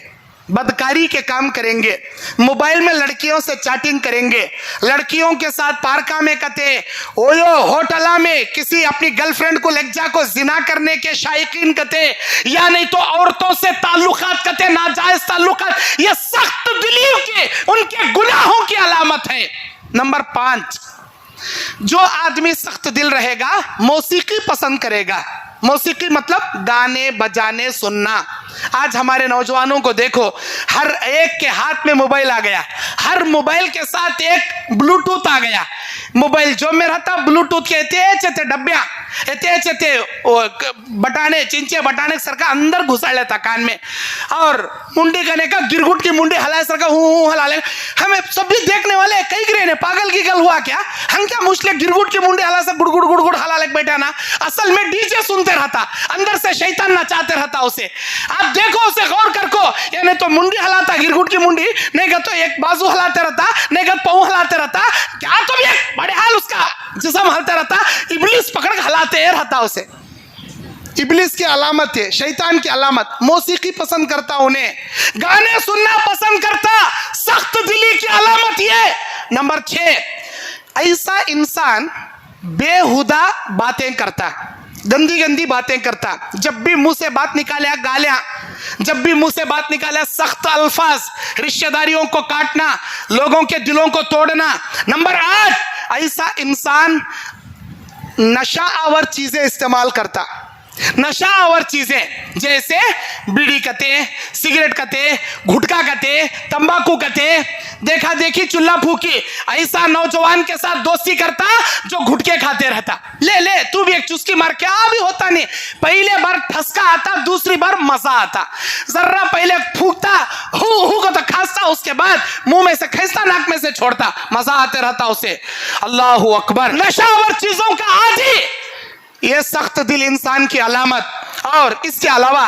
بدکاری کے کام کریں گے، موبائل میں لڑکیوں سے چیٹنگ کریں گے، لڑکیوں کے ساتھ پارکا میں کتے، اویو ہوٹلا میں کسی اپنی گرل فرینڈ کو لگ جا کو زنا کرنے کے شائقین کتے، یا نہیں تو عورتوں سے تعلقات کتے، ناجائز تعلقات، یہ سخت دلیوں کے ان کے گناہوں کی علامت ہے۔ نمبر 5، جو آدمی سخت دل رہے گا موسیقی پسند کرے گا۔ موسیقی مطلب گانے بجانے سننا۔ آج ہمارے نوجوانوں کو دیکھو، ہر ایک کے ہاتھ میں موبائل آ گیا، ہر موبائل کے ساتھ ایک بلوٹوتھ آ گیا۔ موبائل جو میں رہتا بلوٹوتھ کے تے ڈبیاں بٹانے، چنچے بٹانے سر کا اندر گھسا لیتا کان میں، اور منڈی کرنے کا گرگٹ کی منڈی ہلائے سر کا ہوں ہلا لے۔ ہمیں سب بھی دیکھنے والے کئی گرے نے پاگل کی گل ہوا کیا، ہم کیا مشکل گرگٹ کی منڈی ہلا سے گڑ گڑ ہلا لے بیٹھا نا، اصل میں ڈی جے سنتے رہتا، اندر سے شیطان نچاتے رہتا اسے۔ آپ دیکھو اسے غور کر کو، یعنی تو منڈی ہلاتا گرگٹ کی منڈی، نہیں کہ تو ایک بازو ہلاتے رہتا، نہیں کہ پاؤں ہلاتے رہتا، کیا تو بھی ایک بڑے حال اس کا جسم ہلتے رہتا، ابلیس پکڑ کے ہلاتے رہتا اسے۔ ابلیس کی علامت ہے، شیطان کی علامت۔ موسیقی پسند کرتا، انہیں گانے سننا پسند کرتا، سخت دلی کی علامت یہ۔ نمبر 6، ایسا انسان بےہودہ باتیں کرتا، گندی گندی باتیں کرتا، جب بھی منہ سے بات نکالے گالیاں، جب بھی منہ سے بات نکالے سخت الفاظ، رشتہ داریوں کو کاٹنا، لوگوں کے دلوں کو توڑنا۔ نمبر 8، ایسا انسان نشہ آور چیزیں استعمال کرتا، نشہ آور چیزیں جیسے بیڑی کتے، سگریٹ کتے، گھٹکا کتے، تمباکو کتے، دیکھا دیکھی چولہا پھوکی۔ ایسا نوجوان کے ساتھ دوستی کرتا جو گھٹکے کھاتے رہتا، لے تو بھی ایک چسکی مار، کیا بھی ہوتا نہیں، پہلے بار ٹھسکا آتا، دوسری بار مزہ آتا، ذرا پہلے پھونکتا ہو کو تو کھانستا، اس کے بعد منہ میں سے کھینچتا، ناک میں سے چھوڑتا، مزہ آتے رہتا اسے۔ اللہ اکبر، نشہ آور چیزوں کا عادی، یہ سخت دل انسان کی علامت۔ اور اس کے علاوہ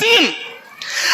3,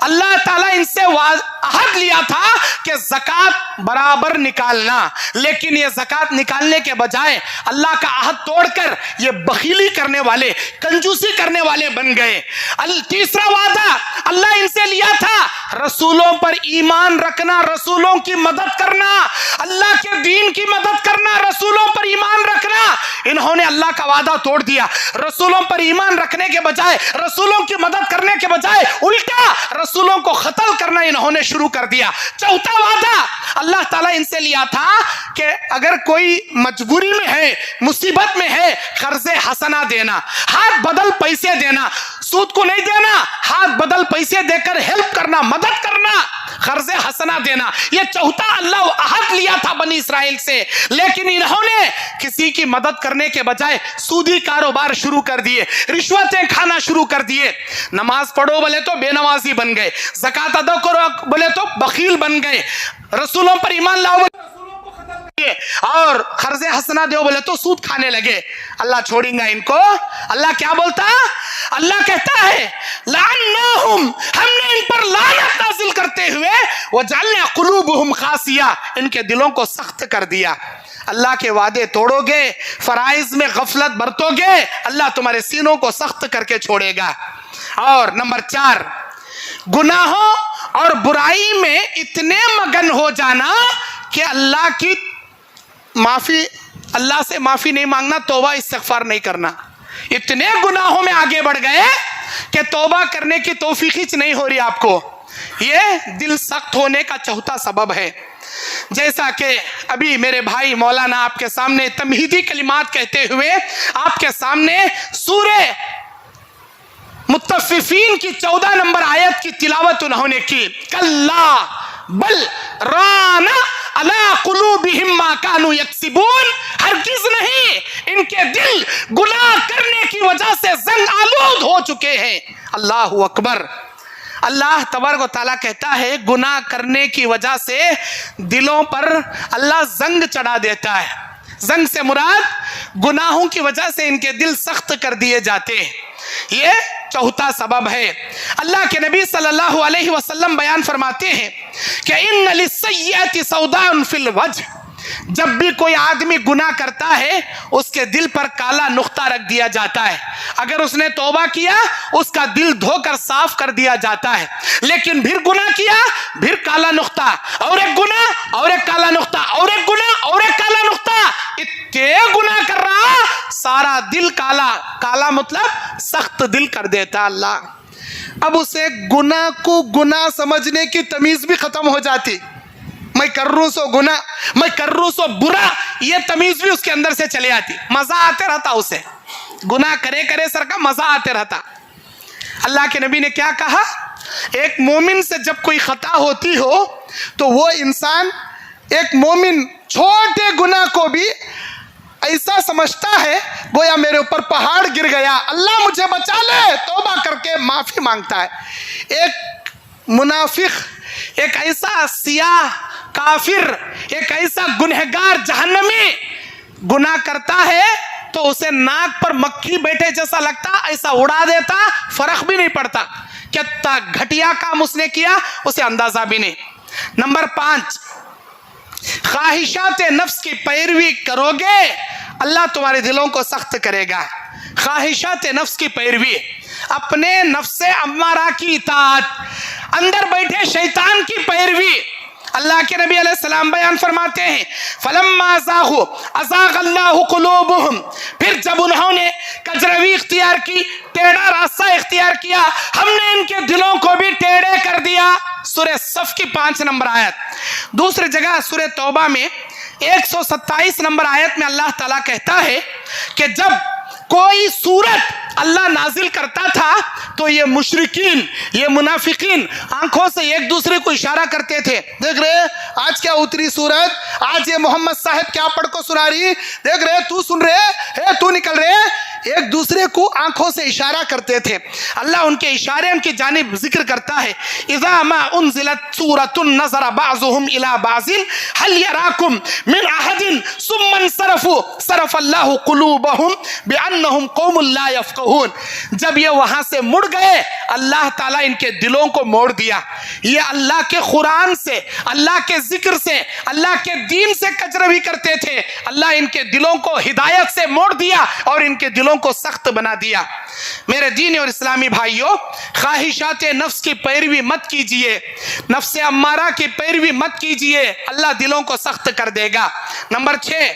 اللہ تعالیٰ ان سے عہد لیا تھا کہ زکوٰۃ برابر نکالنا، لیکن یہ زکوٰۃ نکالنے کے بجائے اللہ کا عہد توڑ کر یہ بخیلی کرنے والے، کنجوسی کرنے والے بن گئے۔ تیسرا وعدہ اللہ ان سے لیا تھا رسولوں پر ایمان رکھنا، رسولوں کی مدد کرنا، اللہ کے دین کی مدد کرنا، رسولوں پر ایمان رکھنا۔ انہوں نے اللہ کا وعدہ توڑ دیا، رسولوں پر ایمان رکھنے کے بجائے، رسولوں کی مدد کرنے کے بجائے الٹا رسولوں کو قتل کرنا انہوں نے شروع کر دیا۔ چوتھا وعدہ اللہ تعالیٰ ان سے لیا تھا کہ اگر کوئی مجبوری میں ہے، مصیبت میں ہے، قرض حسنہ دینا، ہاتھ بدل پیسے دینا، سود کو نہیں دینا، ہاتھ بدل پیسے دے کر ہیلپ کرنا، مدد کرنا، قرض حسنہ دینا۔ یہ چوتھا اللہ عہد لیا تھا بنی اسرائیل سے، لیکن انہوں نے کسی کی مدد کرنے کے بجائے سودی کاروبار شروع کر دیے، رشوتیں کھانا شروع کر دیے۔ نماز پڑھو بولے تو بے نمازی بن گئے، زکوٰۃ ادا کرو بولے تو بخیل بن گئے، رسولوں پر ایمان لاؤ رسولوں کو ختم کیے، اور قرض حسنہ دو بولے تو سود کھانے لگے۔ اللہ چھوڑیں گا ان کو؟ اللہ کیا بولتا؟ اللہ کہتا ہے لعناہم، ہم نے ان پر لعنت نازل کرتے ہوئے وجعلنا قلوبہم قاسیہ، ان کے دلوں کو سخت کر دیا۔ اللہ کے وعدے توڑو گے، فرائض میں غفلت برتو گے، اللہ تمہارے سینوں کو سخت کر کے چھوڑے گا۔ اور نمبر 4، گناہوں اور برائی میں اتنے مگن ہو جانا کہ اللہ کی معافی، اللہ سے معافی نہیں مانگنا، توبہ استغفار نہیں کرنا۔ اتنے گناہوں میں آگے بڑھ گئے کہ توبہ کرنے کی توفیق ہی نہیں ہو رہی آپ کو۔ یہ دل سخت ہونے کا چوتھا سبب ہے۔ جیسا کہ ابھی میرے بھائی مولانا آپ کے سامنے تمہیدی کلمات کہتے ہوئے آپ کے سامنے سورہ مطففین کی 14 نمبر آیت کی تلاوت انہوں نے کی، کلا بل ران علی قلوبہم ما کانوا یکسبون، ہرگز نہیں، ان کے دل گناہ کرنے کی وجہ سے زنگ آلود ہو چکے ہیں۔ اللہ اکبر۔ اللہ تبارک و تعالیٰ کہتا ہے گناہ کرنے کی وجہ سے دلوں پر اللہ زنگ چڑھا دیتا ہے۔ زنگ سے مراد گناہوں کی وجہ سے ان کے دل سخت کر دیے جاتے ہیں۔ یہ چوتھا سبب ہے۔ اللہ کے نبی صلی اللہ علیہ وسلم بیان فرماتے ہیں کہ ان للسیئۃ سوداء فی الوجہ، جب بھی کوئی آدمی گناہ کرتا ہے اس کے دل پر کالا نقطہ رکھ دیا جاتا ہے۔ اگر اس نے توبہ کیا اس کا دل دھو کر صاف کر دیا جاتا ہے، لیکن پھر گناہ کیا پھر کالا نقطہ، اور ایک گناہ اور ایک کالا نقطہ، اور ایک گناہ اور ایک کالا نقطہ، اتنے گناہ کر رہا سارا دل کالا، کالا مطلب سخت دل کر دیتا اللہ۔ اب اسے گناہ کو گناہ سمجھنے کی تمیز بھی ختم ہو جاتی، میں کر رہا ہوں سو گناہ، میں کر رہا ہوں سو برا، یہ تمیز بھی اس کے اندر سے چلے آتی، مزہ آتے رہتا اسے، گناہ کرے کرے سر کا مزہ آتے رہتا۔ اللہ کے نبی نے کیا کہا؟ ایک مومن سے جب کوئی خطا ہوتی ہو تو وہ انسان، ایک مومن چھوٹے گناہ کو بھی ایسا سمجھتا ہے گویا میرے اوپر پہاڑ گر گیا، اللہ مجھے بچا لے، توبہ کر کے معافی مانگتا ہے۔ ایک منافق، ایک ایسا سیاہ کافر، ایک ایسا گنہگار جہنمی گناہ کرتا ہے تو اسے ناک پر مکھی بیٹھے جیسا لگتا، ایسا اڑا دیتا، فرق بھی نہیں پڑتا، کتنا گھٹیا کام اس نے کیا اسے اندازہ بھی نہیں۔ نمبر 5، خواہشات نفس کی پیروی کرو گے اللہ تمہارے دلوں کو سخت کرے گا۔ خواہشات نفس کی پیروی، اپنے نفس امارہ کی اطاعت، اندر بیٹھے شیطان کی پیروی۔ اللہ کے نبی علیہ السلام بیان فرماتے ہیں فَلَمَّا زَاغُوا أَزَاغَ اللَّهُ قُلُوبَهُمْ، پھر جب انہوں نے کجروی اختیار کی، ٹیڑھا راستہ اختیار کیا، ہم نے ان کے دلوں کو بھی ٹیڑھے کر دیا۔ سورہ صف کی 5 نمبر آیت۔ دوسری جگہ سورہ توبہ میں 127 نمبر آیت میں اللہ تعالیٰ کہتا ہے کہ جب کوئی سورت اللہ نازل کرتا تھا تو یہ مشرکین، یہ منافقین آنکھوں سے ایک دوسرے کو اشارہ کرتے تھے، دیکھ رہے آج کیا اتری سورت، آج یہ محمد صاحب کیا پڑھ کو سنا رہی، دیکھ رہے تو سن رہے ہے تو نکل رہے، ایک دوسرے کو آنکھوں سے اشارہ کرتے تھے. اللہ ان کے اشارے ان کی جانب ذکر کرتا ہے. اذا ما انزلت سورۃ نظر بعضهم الى بعض هل يراكم من احد ثم انصرفوا صرف الله قلوبهم بانهم قوم لا يفقهون. جب یہ وہاں سے مڑ گئے اللہ تعالیٰ ان کے دلوں کو موڑ دیا. یہ اللہ کے قرآن سے, اللہ کے ذکر سے, اللہ کے دین سے کجروی کرتے تھے. اللہ ان کے دلوں کو ہدایت سے موڑ دیا اور ان کے دلوں کو سخت بنا دیا. میرے دینی اور اسلامی بھائیوں, خواہشات نفس کی پیروی مت کیجئے, نفس امارہ کی پیروی مت کیجئے, اللہ دلوں کو سخت کر دے گا. نمبر 6,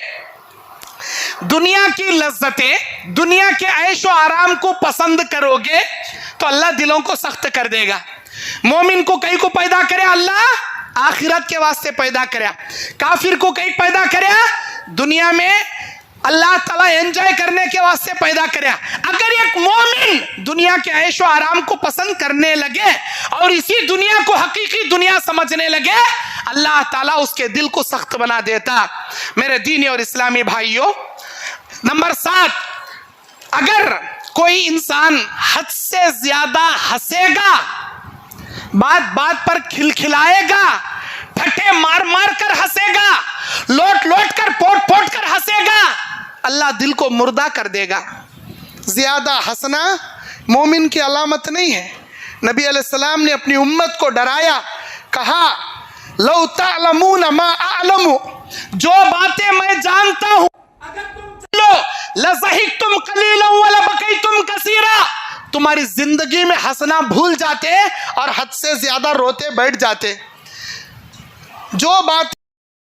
دنیا کی لذتیں, دنیا کے عیش و آرام کو پسند کرو گے تو اللہ دلوں کو سخت کر دے گا. مومن کو کئی کو پیدا کرے اللہ آخرت کے واسطے پیدا کرے, کافر کو کئی پیدا کرے دنیا میں اللہ تعالیٰ انجوائے کرنے کے واسطے پیدا کرے. اگر ایک مومن دنیا کے عیش و آرام کو پسند کرنے لگے اور اسی دنیا کو حقیقی دنیا سمجھنے لگے اللہ تعالیٰ اس کے دل کو سخت بنا دیتا. میرے دینی اور اسلامی بھائیوں, نمبر 7, اگر کوئی انسان حد سے زیادہ ہنسے گا, بات بات پر کھلکھلائے گا, پھٹے مار مار کر ہنسے گا, لوٹ لوٹ کر پوٹ پوٹ کر ہنسے گا, اللہ دل کو مردہ کر دے گا. زیادہ ہنسنا مومن کی علامت نہیں ہے. نبی علیہ السلام نے اپنی امت کو ڈرایا, کہا لو تعلمون ما اعلم, جو باتیں میں جانتا ہوں اگر تم چلو لضحکتم قلیلا ولبکیتم کثیرا, تمہاری زندگی میں ہنسنا بھول جاتے اور حد سے زیادہ روتے بیٹھ جاتے. جو بات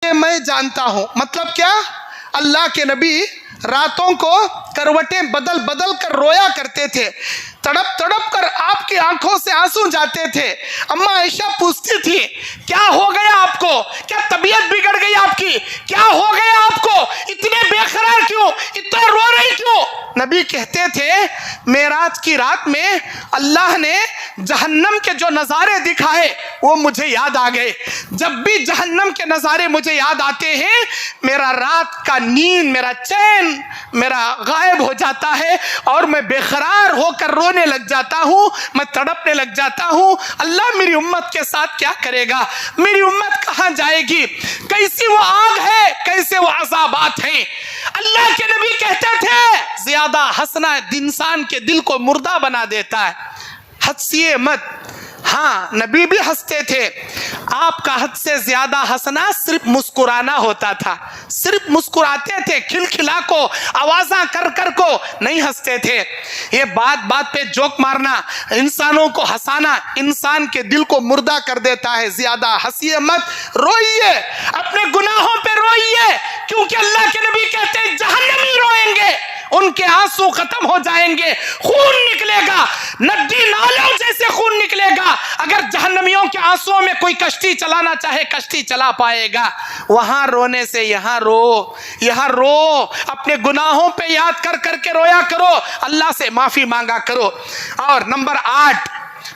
میں جانتا ہوں, مطلب کیا؟ اللہ کے نبی راتوں کو کروٹیں بدل بدل کر رویا کرتے تھے, تڑپ تڑپ کر آپ کی آنکھوں سے آنسو جاتے تھے. اماں عائشہ پوچھتی تھی کیا ہو گیا آپ کو, کیا طبیعت بگڑ گئی آپ کی, کیا ہو گیا آپ کو, اتنے بے قرار کیوں, اتنا رو رہی کیوں؟ نبی کہتے تھے معراج کی رات میں اللہ نے جہنم کے جو نظارے دکھائے وہ مجھے یاد آ گئے. جب بھی جہنم کے نظارے مجھے یاد آتے ہیں میرا رات کا نیند, میرا چین میرا غائب ہو جاتا ہے اور میں بے قرار ہو کر رونے لگ جاتا ہوں, میں تڑپنے لگ جاتا ہوں. اللہ میری امت کے ساتھ کیا کرے گا, میری امت کہاں جائے گی, کیسی وہ آگ ہے, کیسے وہ عذابات ہیں. اللہ کے نبی کہتے تھے زیادہ ہنسنا انسان کے دل کو مردہ بنا دیتا ہے. ہنسیے مت. ہاں نبی بھی ہنستے تھے, آپ کا حد سے زیادہ ہنسنا صرف مسکرانا ہوتا تھا, صرف مسکراتے تھے, کھلکھلا کو آوازاں کر کر کو نہیں ہنستے تھے. یہ بات بات پہ جوک مارنا, انسانوں کو ہنسانا انسان کے دل کو مردہ کر دیتا ہے. زیادہ ہنسیے مت, روئیے, اپنے گناہوں پہ روئیے, کیونکہ اللہ کے نبی کہتے ہیں جہنمی روئیں گے, ان کے آنسو ختم ہو جائیں گے, خون نکلے گا, ندی نالوں جیسے خون نکلے گا. اگر جہنمیوں کے آنسوں میں کوئی کشتی چلانا چاہے کشتی چلا پائے گا. وہاں رونے سے یہاں رو, یہاں رو, اپنے گناہوں پہ یاد کر کر کے رویا کرو, اللہ سے معافی مانگا کرو. اور نمبر 8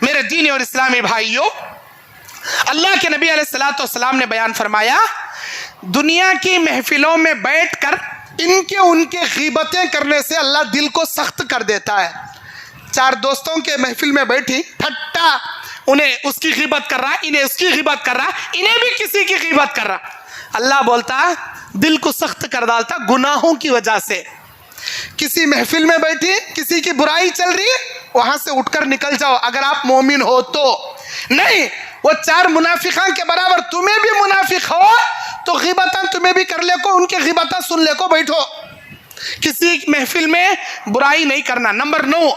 میرے دینی اور اسلامی بھائیوں, اللہ کے نبی علیہ السلام نے بیان فرمایا دنیا کی محفلوں میں بیٹھ کر ان کے غیبتیں کرنے سے اللہ دل کو سخت کر دیتا ہے. 4 دوستوں کے محفل میں بیٹھی, ٹھٹا, انہیں اس کی غیبت کر رہا, انہیں اس کی غیبت کر رہا, انہیں بھی کسی کی غیبت کر رہا. اللہ بولتا دل کو سخت کر ڈالتا گناہوں کی وجہ سے. کسی محفل میں بیٹھی, کسی کی برائی چل رہی ہے, وہاں سے اٹھ کر نکل جاؤ اگر آپ مومن ہو تو. نہیں, وہ 4 منافقان کے برابر تمہیں بھی منافق ہو تو غیبتاں تمہیں بھی کر لے کو, ان کے غیبتاں سن لے کو, بیٹھو. کسی محفل میں برائی نہیں کرنا. نمبر 9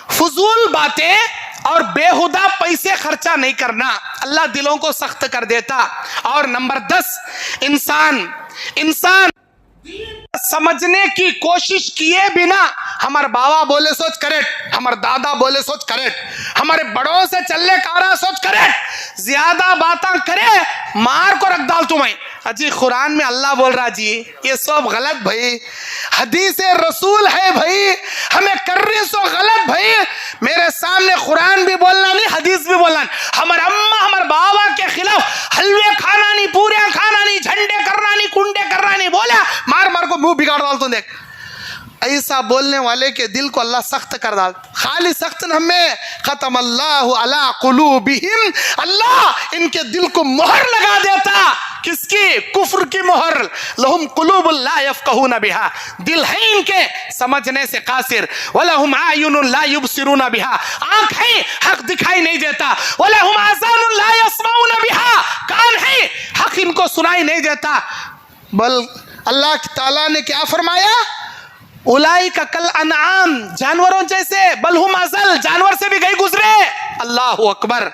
فضول باتیں اور بےہودہ پیسے خرچہ نہیں کرنا, اللہ دلوں کو سخت کر دیتا. اور نمبر 10 انسان سمجھنے کی کوشش کیے بنا, ہمارے بابا بولے سوچ کریٹ, ہمارے دادا بولے سوچ کریٹ, ہمارے بڑوں سے چلے کارا سوچ کریٹ, زیادہ باتاں کرے مار کو رکھ ڈال تمہیں. جی قرآن میں اللہ بول رہا جی یہ سب غلط بھائی, حدیث رسول ہے بھائی, ہمیں کر رہی سو غلط بھائی. میرے سامنے قرآن بھی بولنا نہیں, حدیث بھی بولنا نہیں. ہمارے اماں ہمارے بابا کے خلاف حلوے کھانا نہیں, پورے کھانا نہیں, جھنڈے کرنا نہیں, کنڈے کرنا نہیں, بولا مار مار کو منہ بگاڑ ڈال. تو دیکھ ایسا بولنے والے کے دل کو اللہ سخت کر ڈالتا. خالی سخت نہ ہمیں ختم اللہ علی قلوبہم, اللہ ان کے دل کو مہر لگا دیتا. کس کی؟ کفر کی مہر. لہم قلوب لا یفقہون بہا, دل ہے ان کے سمجھنے سے قاصر. ولہم اعین لا یبصرون بہا, آنکھ ہے حق دکھائی نہیں دیتا. ولہم آذان لا یسمعون بہا, کان ہے حق ان کو سنائی نہیں دیتا. بل اللہ تعالیٰ نے کیا فرمایا؟ اولئک کل انعام, جانوروں جیسے. بل ہم اضل, جانور سے بھی گئی گزرے. اللہ اکبر.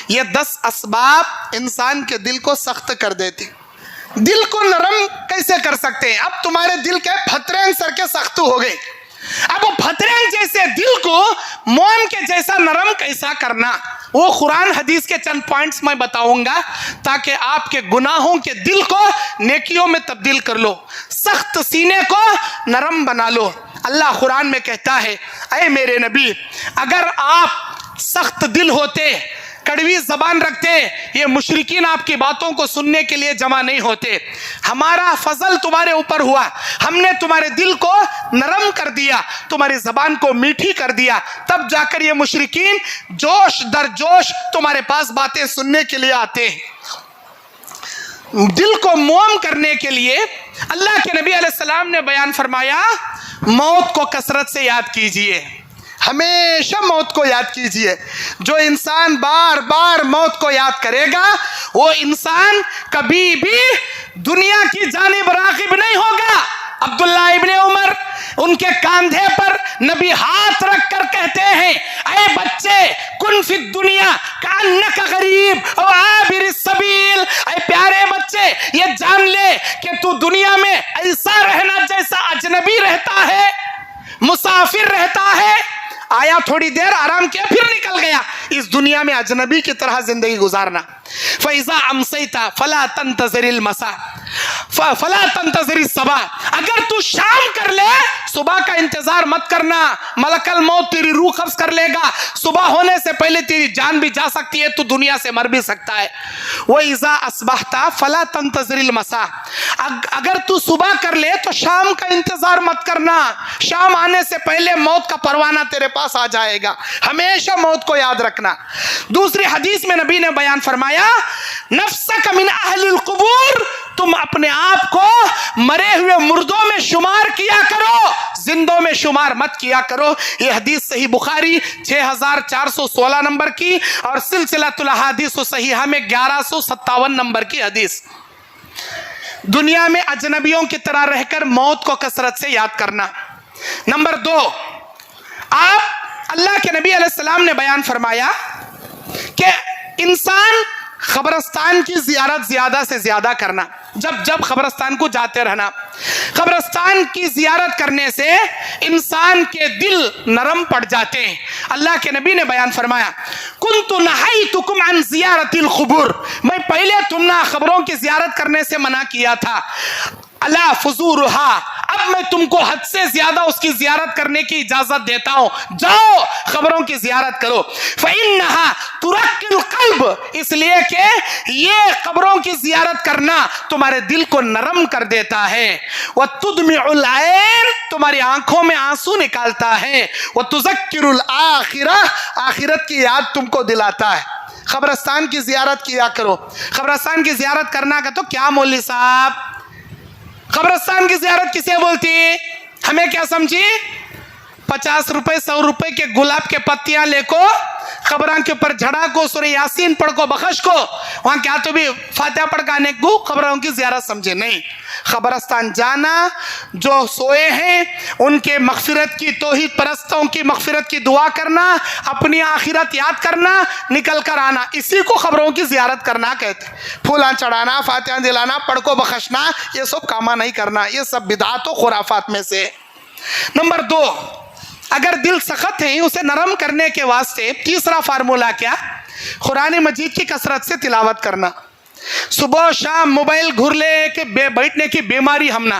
یہ 10 اسباب انسان کے دل کو سخت کر دیتی. دل کو نرم کیسے کر سکتے ہیں؟ اب تمہارے دل کے پھتریں سر کے سخت ہو گئے. اب وہ پھتریں جیسے دل کو موم کے جیسا نرم کیسا کرنا, وہ قرآن حدیث کے چند پوائنٹس میں بتاؤں گا تاکہ آپ کے گناہوں کے دل کو نیکیوں میں تبدیل کر لو, سخت سینے کو نرم بنا لو. اللہ قرآن میں کہتا ہے, اے میرے نبی, اگر آپ سخت دل ہوتے, کڑوی زبان رکھتے, یہ مشرکین آپ کی باتوں کو سننے کے لیے جمع نہیں ہوتے. ہمارا فضل تمہارے اوپر ہوا, ہم نے تمہارے دل کو نرم کر دیا, تمہاری زبان کو میٹھی کر دیا, تب جا کر یہ مشرکین جوش در جوش تمہارے پاس باتیں سننے کے لیے آتے ہیں. دل کو موم کرنے کے لیے اللہ کے نبی علیہ السلام نے بیان فرمایا, موت کو کثرت سے یاد کیجئے, ہمیشہ موت کو یاد کیجئے. جو انسان بار بار موت کو یاد کرے گا, وہ انسان کبھی بھی دنیا کی جانب راغب نہیں ہوگا. عبداللہ ابن عمر, ان کے کاندھے پر نبی ہاتھ رکھ کر کہتے ہیں, اے بچے, کن فی الدنیا کانک غریب او عابر السبیل, اے پیارے بچے, یہ جان لے کہ تو دنیا میں ایسا رہنا جیسا اجنبی رہتا ہے, مسافر رہتا ہے. آیا تھوڑی دیر آرام کیا, پھر نکل گیا. اس دنیا میں اجنبی کی طرح زندگی گزارنا. فَإِذَا أَمْسَيْتَ فَلَا تَنْتَظِرِ الْمَسَاءَ فَلَا تَنْتَظِرِ الصَّبَاحَ, اگر تو شام کر لے, صبح کا انتظار مت کرنا. ملک الموت تیری روح قبض کر لے گا, صبح ہونے سے پہلے تیری جان بھی جا سکتی ہے, تو دنیا سے مر بھی سکتا ہے. وَإِذَا أَصْبَحْتَ فَلَا تَنْتَظِرِ الْمَسَاءَ, اگر تو صبح کر لے تو شام کا انتظار مت کرنا. شام آنے سے پہلے موت کا پروانہ تیرے پاس آ جائے گا. ہمیشہ موت کو یاد رکھنا. دوسری حدیث میں نبی نے بیان فرمایا, نفسک من اہل القبور, تم اپنے آپ کو مرے ہوئے مردوں میں شمار کیا کرو, زندوں میں شمار مت کیا کرو. یہ حدیث صحیح بخاری 6416 نمبر کی اور سلسلۃ الاحادیث الصحیحہ میں 1157 نمبر کی حدیث. دنیا میں اجنبیوں کی طرح رہ کر موت کو کثرت سے یاد کرنا. نمبر 2, آپ اللہ کے نبی علیہ السلام نے بیان فرمایا کہ انسان قبرستان کی زیارت زیادہ سے زیادہ کرنا. جب قبرستان کو جاتے رہنا. قبرستان کی زیارت کرنے سے انسان کے دل نرم پڑ جاتے ہیں. اللہ کے نبی نے بیان فرمایا, کنت نہیتکم عن زیارت القبور, میں پہلے تم نے قبروں کی زیارت کرنے سے منع کیا تھا. الا فزورھا, اب میں تم کو حد سے زیادہ اس کی زیارت کرنے کی اجازت دیتا ہوں, جاؤ قبروں کی زیارت کرو. فإنها ترقی القلب, اس لیے کہ یہ قبروں کی زیارت کرنا تمہارے دل کو نرم کر دیتا ہے. وتدمع العین, تمہاری آنکھوں میں آنسو نکالتا ہے. وتذکر الآخرہ, آخرت کی یاد تم کو دلاتا ہے. قبرستان کی زیارت کیا کرو. قبرستان کی زیارت کرنا کا تو کیا مولوی صاحب, قبرستان کی زیارت کسے بولتی, ہمیں کیا سمجھی, 50 روپے 100 روپے کے گلاب کے پتیاں لے کو قبران کے اوپر جھڑا کو, سورہ یاسین پڑھ کو, بخش کو, وہاں کیا تو بھی فاتحہ پڑھ کے آنے کو قبروں کی زیارت سمجھے. نہیں, قبرستان جانا, جو سوئے ہیں ان کے مغفرت کی, توحید پرستوں کی مغفرت کی دعا کرنا, اپنی آخرت یاد کرنا, نکل کر آنا, اسی کو قبروں کی زیارت کرنا کہتے. پھولاں چڑھانا, فاتحہ دلانا, پڑھ کو بخشنا, یہ سب کاما نہیں کرنا, یہ سب بدعات و خرافات میں سے. نمبر 2, اگر دل سخت ہے اسے نرم کرنے کے واسطے تیسرا فارمولہ کیا, قرآن مجید کی کثرت سے تلاوت کرنا. صبح و شام موبائل گھر لے کے بیٹھنے کی بیماری ہم نہ,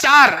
4,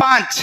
5,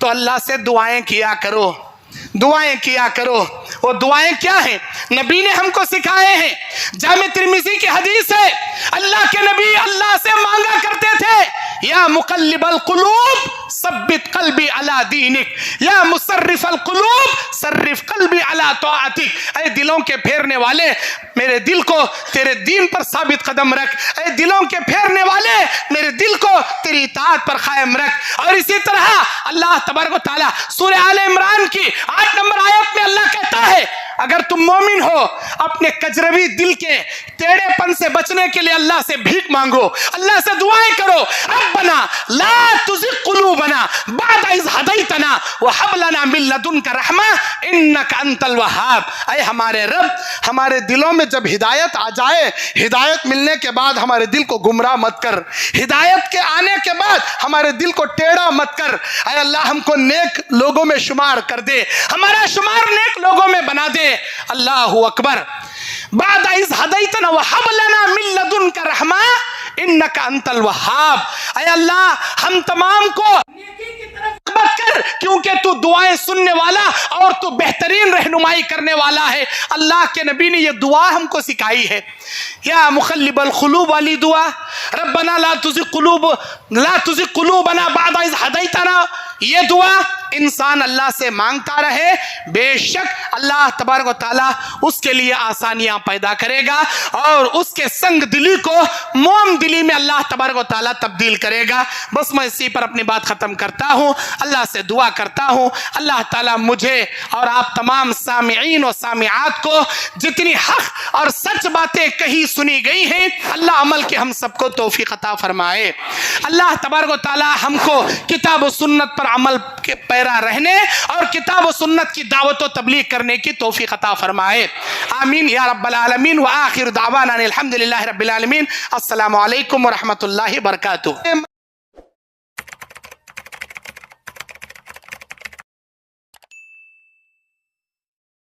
تو اللہ سے دعائیں کیا کرو، دعائیں کیا کرو۔ وہ دعائیں کیا ہیں؟ نبی نے ہم کو سکھائے ہیں۔ جامع ترمذی کی حدیث ہے، اللہ کے نبی اللہ سے مانگا کرتے تھے، یا مقلب القلوب ثبت قلبی علی دینک، یا مصرف القلوب صرف قلبی علی طاعتک۔ اے دلوں کے پھیرنے والے، میرے دل کو تیرے دین پر ثابت قدم رکھ۔ اے دلوں کے پھیرنے والے، میرے دل کو تیری اطاعت پر قائم رکھ۔ اور اسی طرح اللہ تبارک و تعالیٰ سورہ آل عمران کی 8 نمبر آیت میں اللہ کہتا ہے، اگر تم مومن ہو اپنے کجروی دل کے ٹیڑے پن سے بچنے کے لیے اللہ سے بھیک مانگو، اللہ سے دعائیں کرو۔ ربنا لا تزغ قلوبنا بعد اذ ہدیتنا وہب لنا من لدنک رحمہ انک انت الوہاب۔ اے ہمارے رب، ہمارے دلوں میں جب ہدایت آ جائے، ہدایت ملنے کے بعد ہمارے دل کو گمراہ مت کر، ہدایت کے آنے کے بعد ہمارے دل کو ٹیڑھا مت کر۔ اے اللہ ہم کو نیک لوگوں میں شمار کر دے، ہمارا شمار نیک لوگوں میں بنا دے۔ اللہ اکبر۔ بعد اذ ہدیتنا وہب لنا من لدنک رحمہ انک انت الوہاب۔ اے اللہ ہم تمام کو نیکی کی طرف رغبت کر، کیونکہ تو دعائیں سننے والا اور تو بہترین رہنمائی کرنے والا ہے۔ اللہ کے نبی نے یہ دعا ہم کو سکھائی ہے، یا مقلب القلوب والی دعا، ربنا لا تزغ قلوبنا بعد اذ ہدیتنا۔ یہ دعا انسان اللہ سے مانگتا رہے، بے شک اللہ تبارک و تعالیٰ اس کے لیے آسانیاں پیدا کرے گا اور اس کے سنگ دلی کو موم دلی میں اللہ تبارک و تعالیٰ تبدیل کرے گا۔ بس میں اسی پر اپنی بات ختم کرتا ہوں، اللہ سے دعا کرتا ہوں اللہ تعالیٰ مجھے اور آپ تمام سامعین و سامعات کو جتنی حق اور سچ باتیں کہی سنی گئی ہیں، اللہ عمل کے ہم سب کو توفیق عطا فرمائے۔ اللہ تبارک و تعالیٰ ہم کو کتاب و سنت پر عمل کے پیرا رہنے اور کتاب و سنت کی دعوت و تبلیغ کرنے کی توفیق عطا فرمائے، آمین یا رب العالمین۔ وآخر دعوانا الحمدللہ رب العالمین۔ السلام علیکم ورحمۃ اللہ وبرکاتہ۔